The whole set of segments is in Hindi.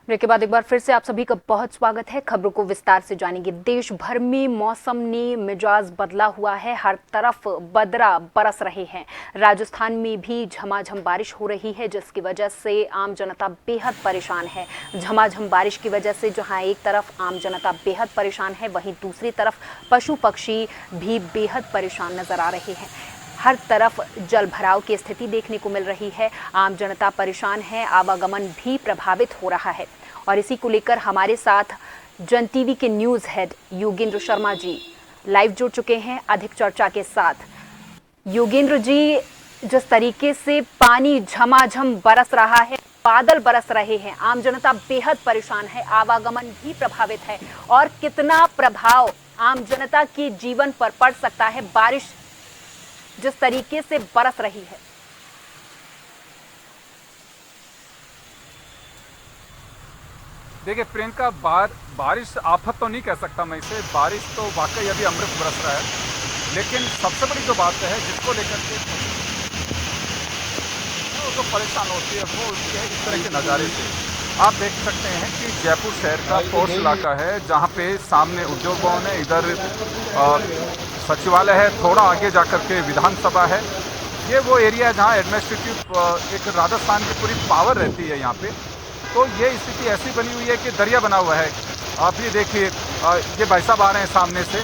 ब्रेक के बाद एक बार फिर से आप सभी का बहुत स्वागत है। खबरों को विस्तार से जानेंगे। देश भर में मौसम ने मिजाज बदला हुआ है। हर तरफ बदरा बरस रहे हैं। राजस्थान में भी झमाझम बारिश हो रही है, जिसकी वजह से आम जनता बेहद परेशान है। झमाझम बारिश की वजह से जहां एक तरफ आम जनता बेहद परेशान है, वहीं दूसरी तरफ पशु पक्षी भी बेहद परेशान नजर आ रहे हैं। हर तरफ जल भराव की स्थिति देखने को मिल रही है। आम जनता परेशान है, आवागमन भी प्रभावित हो रहा है। और इसी को लेकर हमारे साथ जन टीवी के news head Yogendra Sharma ji live जुड़ चुके हैं अधिक चर्चा के साथ। योगेंद्र जी, जिस तरीके से पानी झमाझम बरस रहा है, बादल बरस रहे हैं, आम जनता बेहद परेशान है, आवागमन भी प्रभावित है, और कितना प्रभाव आम जनता के जीवन पर पड़ सकता है बारिश जिस तरीके से बरस रही है? देखिए प्रियंका, बारिश आफत तो नहीं कह सकता मैं इसे। बारिश तो वाकई अभी अमृत बरस रहा है, लेकिन सबसे बड़ी जो बात है जिसको लेकर के जो परेशान होती है वो होती है इस तरह के नज़ारे से। आप देख सकते हैं कि जयपुर शहर का पोर्श इलाका है, जहाँ पे सामने उद्योग भवन है, इधर सचिवालय है, थोड़ा आगे जाकर के विधानसभा है। ये वो एरिया है जहाँ एडमिनिस्ट्रेटिव एक राजस्थान की पूरी पावर रहती है यहाँ पे। तो ये स्थिति ऐसी बनी हुई है कि दरिया बना हुआ है। आप ये देखिए, ये भाई साहब आ रहे हैं सामने से।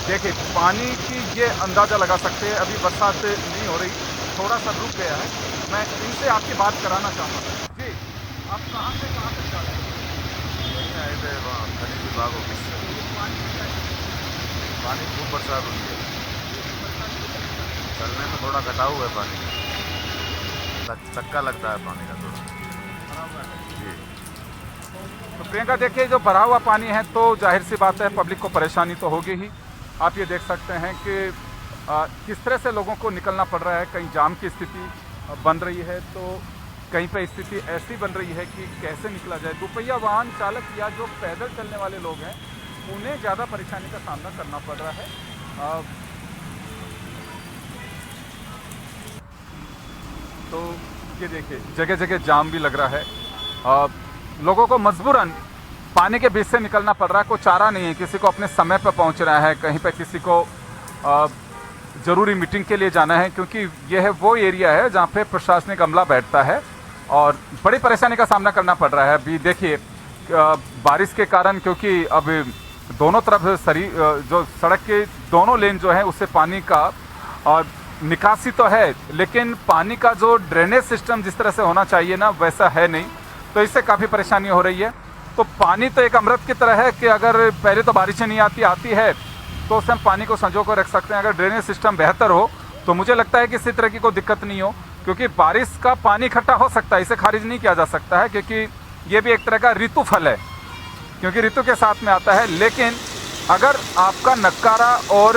देखिए पानी की ये अंदाज़ा लगा सकते हैं। अभी बरसात नहीं हो रही, थोड़ा सा रुक गया है। मैं इनसे आपकी बात कराना चाहूँगा। जी, आप कहाँ से कहाँ तक जा रहे हैं? खनिज विभाग ऑफिस से पानी खूब बरसात हुई है। चलने में थोड़ा कटाव है पानी, धक्का लगता है पानी का थोड़ा। जी। तो प्रियंका देखिए, जो भरा हुआ पानी है तो जाहिर सी बात है पब्लिक को परेशानी तो होगी ही। आप ये देख सकते हैं कि किस तरह से लोगों को निकलना पड़ रहा है। कहीं जाम की स्थिति बन रही है, तो कहीं पर स्थिति ऐसी बन रही है कि कैसे निकला जाए। दोपहिया वाहन चालक या जो पैदल चलने वाले लोग हैं, उन्हें ज़्यादा परेशानी का सामना करना पड़ रहा है। तो ये देखिए जगह जगह जाम भी लग रहा है। लोगों को मजबूरन पानी के बीच से निकलना पड़ रहा है। कोई चारा नहीं है, किसी को अपने समय पर पहुंचना है, कहीं पे किसी को ज़रूरी मीटिंग के लिए जाना है, क्योंकि यह है वो एरिया है जहाँ पे प्रशासनिक अमला बैठता है और बड़ी परेशानी का सामना करना पड़ रहा है। अभी देखिए बारिश के कारण, क्योंकि अब दोनों तरफ जो सड़क के दोनों लेन जो है उससे पानी का निकासी तो है, लेकिन पानी का जो ड्रेनेज सिस्टम जिस तरह से होना चाहिए ना, वैसा है नहीं। तो इससे काफ़ी परेशानी हो रही है। तो पानी तो एक अमृत की तरह है कि अगर पहले तो बारिशें नहीं आती है तो उससे हम पानी को संजो कर रख सकते हैं। अगर ड्रेनेज सिस्टम बेहतर हो तो मुझे लगता है कि किसी तरह की कोई दिक्कत नहीं हो, क्योंकि बारिश का पानी इकट्ठा हो सकता है, इसे खारिज नहीं किया जा सकता है, क्योंकि ये भी एक तरह का ऋतु फल है, क्योंकि ऋतु के साथ में आता है। लेकिन अगर आपका नक्कारा और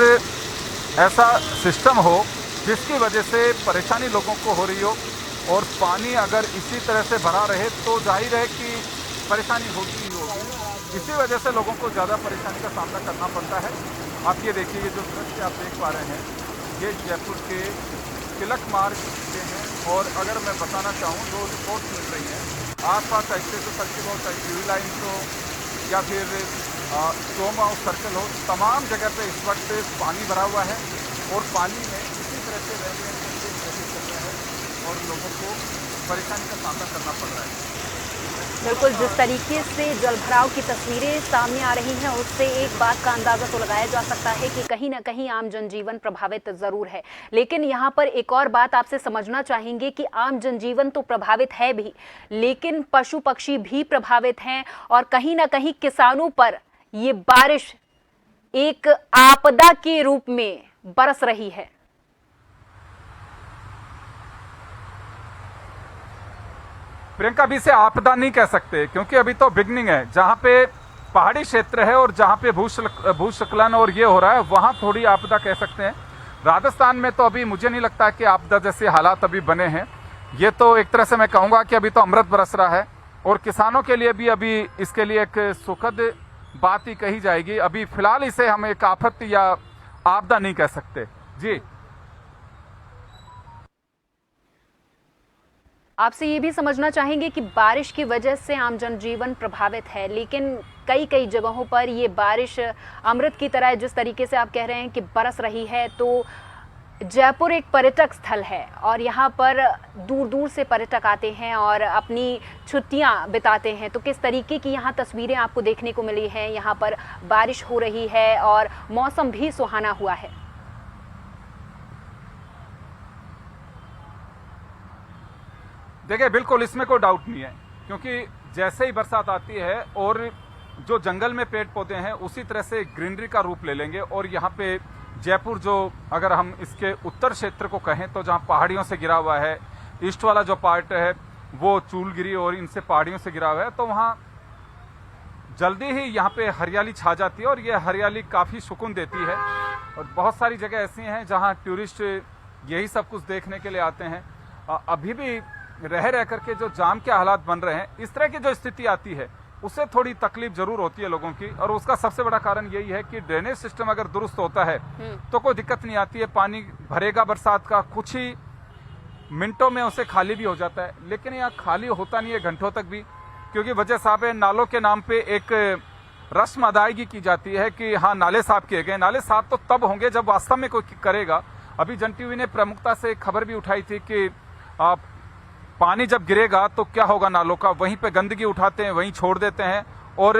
ऐसा सिस्टम हो जिसकी वजह से परेशानी लोगों को हो रही हो, और पानी अगर इसी तरह से भरा रहे तो जाहिर है कि परेशानी होगी ही होगी। इसी वजह से लोगों को ज़्यादा परेशानी का सामना करना पड़ता है। आप ये देखिए, ये जो दृश्य आप देख पा रहे हैं, ये जयपुर के तिलक मार्ग के हैं। और अगर मैं बताना चाहूँ, जो रिपोर्ट मिल रही है आसपास ऐसे तो सर्किल हो, चाहे क्यू लाइन हो या फिर सोम हाउस सर्कल हो, तमाम जगह पे इस वक्त पानी भरा हुआ है। और पानी में इसी तरह से रह रहे हैं और लोगों को परेशानी का सामना करना पड़ रहा है। बिल्कुल, जिस तरीके से जलभराव की तस्वीरें सामने आ रही हैं, उससे एक बात का अंदाजा तो लगाया जा सकता है कि कहीं ना कहीं आम जनजीवन प्रभावित जरूर है। लेकिन यहाँ पर एक और बात आपसे समझना चाहेंगे कि आम जनजीवन तो प्रभावित है भी, लेकिन पशु पक्षी भी प्रभावित हैं, और कहीं ना कहीं किसानों पर ये बारिश एक आपदा के रूप में बरस रही है। प्रियंका, अभी से आपदा नहीं कह सकते, क्योंकि अभी तो बिगनिंग है। जहाँ पे पहाड़ी क्षेत्र है और जहाँ पे भूस्खलन और ये हो रहा है, वहाँ थोड़ी आपदा कह सकते हैं। राजस्थान में तो अभी मुझे नहीं लगता कि आपदा जैसे हालात अभी बने हैं। ये तो एक तरह से मैं कहूँगा कि अभी तो अमृत बरस रहा है, और किसानों के लिए भी अभी इसके लिए एक सुखद बात ही कही जाएगी। अभी फिलहाल इसे हम एक आफत या आपदा नहीं कह सकते। जी। आपसे ये भी समझना चाहेंगे कि बारिश की वजह से आम जनजीवन प्रभावित है, लेकिन कई कई जगहों पर ये बारिश अमृत की तरह, जिस तरीके से आप कह रहे हैं कि बरस रही है, तो जयपुर एक पर्यटक स्थल है और यहाँ पर दूर दूर से पर्यटक आते हैं और अपनी छुट्टियाँ बिताते हैं। तो किस तरीके की यहाँ तस्वीरें आपको देखने को मिली हैं? यहाँ पर बारिश हो रही है और मौसम भी सुहाना हुआ है। देखिए, बिल्कुल इसमें कोई डाउट नहीं है, क्योंकि जैसे ही बरसात आती है और जो जंगल में पेड़ पौधे हैं उसी तरह से ग्रीनरी का रूप ले लेंगे। और यहाँ पे जयपुर, जो अगर हम इसके उत्तर क्षेत्र को कहें तो जहाँ पहाड़ियों से गिरा हुआ है, ईस्ट वाला जो पार्ट है वो चूलगिरी और इनसे पहाड़ियों से गिरा हुआ है, तो वहाँ जल्दी ही यहाँ पे हरियाली छा जाती है और ये हरियाली काफ़ी सुकून देती है। और बहुत सारी जगह ऐसी हैं जहाँ टूरिस्ट यही सब कुछ देखने के लिए आते हैं। अभी भी रह करके जो जाम के हालात बन रहे हैं, इस तरह की जो स्थिति आती है उससे थोड़ी तकलीफ जरूर होती है लोगों की। और उसका सबसे बड़ा कारण यही है कि ड्रेनेज सिस्टम अगर दुरुस्त होता है तो कोई दिक्कत नहीं आती है। पानी भरेगा बरसात का, कुछ ही मिनटों में उसे खाली भी हो जाता है, लेकिन यहाँ खाली होता नहीं है घंटों तक भी, क्योंकि वजह साहब है नालों के नाम पे एक रस्म अदायगी की जाती है कि हाँ नाले साफ किए गए। नाले साफ तो तब होंगे जब वास्तव में कोई करेगा। अभी जन टीवी ने प्रमुखता से खबर भी उठाई थी कि पानी जब गिरेगा तो क्या होगा नालों का, वहीं पे गंदगी उठाते हैं, वहीं छोड़ देते हैं। और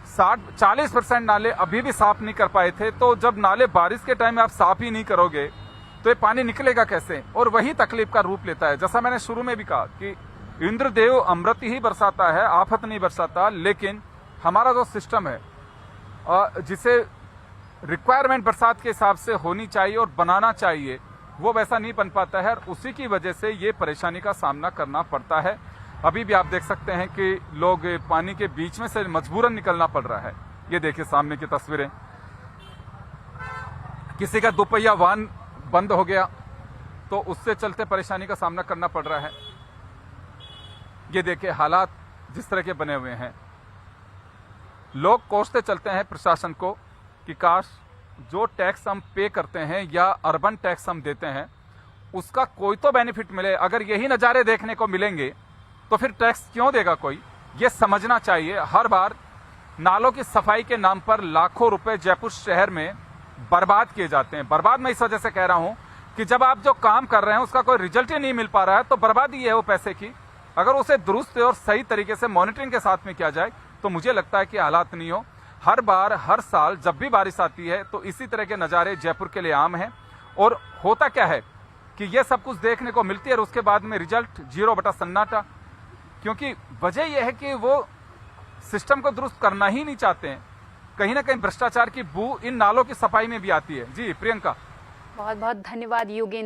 40% नाले अभी भी साफ नहीं कर पाए थे। तो जब नाले बारिश के टाइम में आप साफ ही नहीं करोगे तो ये पानी निकलेगा कैसे, और वही तकलीफ का रूप लेता है। जैसा मैंने शुरू में भी कहा कि इंद्रदेव अमृत ही बरसाता है, आफत नहीं बरसाता। लेकिन हमारा जो सिस्टम है जिसे रिक्वायरमेंट बरसात के हिसाब से होनी चाहिए और बनाना चाहिए, वो वैसा नहीं बन पाता है और उसी की वजह से ये परेशानी का सामना करना पड़ता है। अभी भी आप देख सकते हैं कि लोग पानी के बीच में से मजबूरन निकलना पड़ रहा है। ये देखिए सामने की तस्वीरें, किसी का दोपहिया वाहन बंद हो गया तो उससे चलते परेशानी का सामना करना पड़ रहा है। ये देखिए हालात जिस तरह के बने हुए हैं। लोग कोसते चलते हैं प्रशासन को कि काश जो टैक्स हम पे करते हैं या अर्बन टैक्स हम देते हैं उसका कोई तो बेनिफिट मिले। अगर यही नज़ारे देखने को मिलेंगे तो फिर टैक्स क्यों देगा कोई, ये समझना चाहिए। हर बार नालों की सफाई के नाम पर लाखों रुपए जयपुर शहर में बर्बाद किए जाते हैं। बर्बाद मैं इस वजह से कह रहा हूं कि जब आप जो काम कर रहे हैं उसका कोई रिजल्ट ही नहीं मिल पा रहा है तो बर्बादी है वो पैसे की। अगर उसे दुरुस्त और सही तरीके से मॉनिटरिंग के साथ में किया जाए तो मुझे लगता है कि हालात नहीं हो। हर बार हर साल जब भी बारिश आती है तो इसी तरह के नज़ारे जयपुर के लिए आम हैं। और होता क्या है कि ये सब कुछ देखने को मिलती है और उसके बाद में रिजल्ट 0 बटा सन्नाटा, क्योंकि वजह यह है कि वो सिस्टम को दुरुस्त करना ही नहीं चाहते हैं। कहीं ना कहीं भ्रष्टाचार की बू इन नालों की सफाई में भी आती है। जी प्रियंका, बहुत बहुत धन्यवाद योगेंद्र।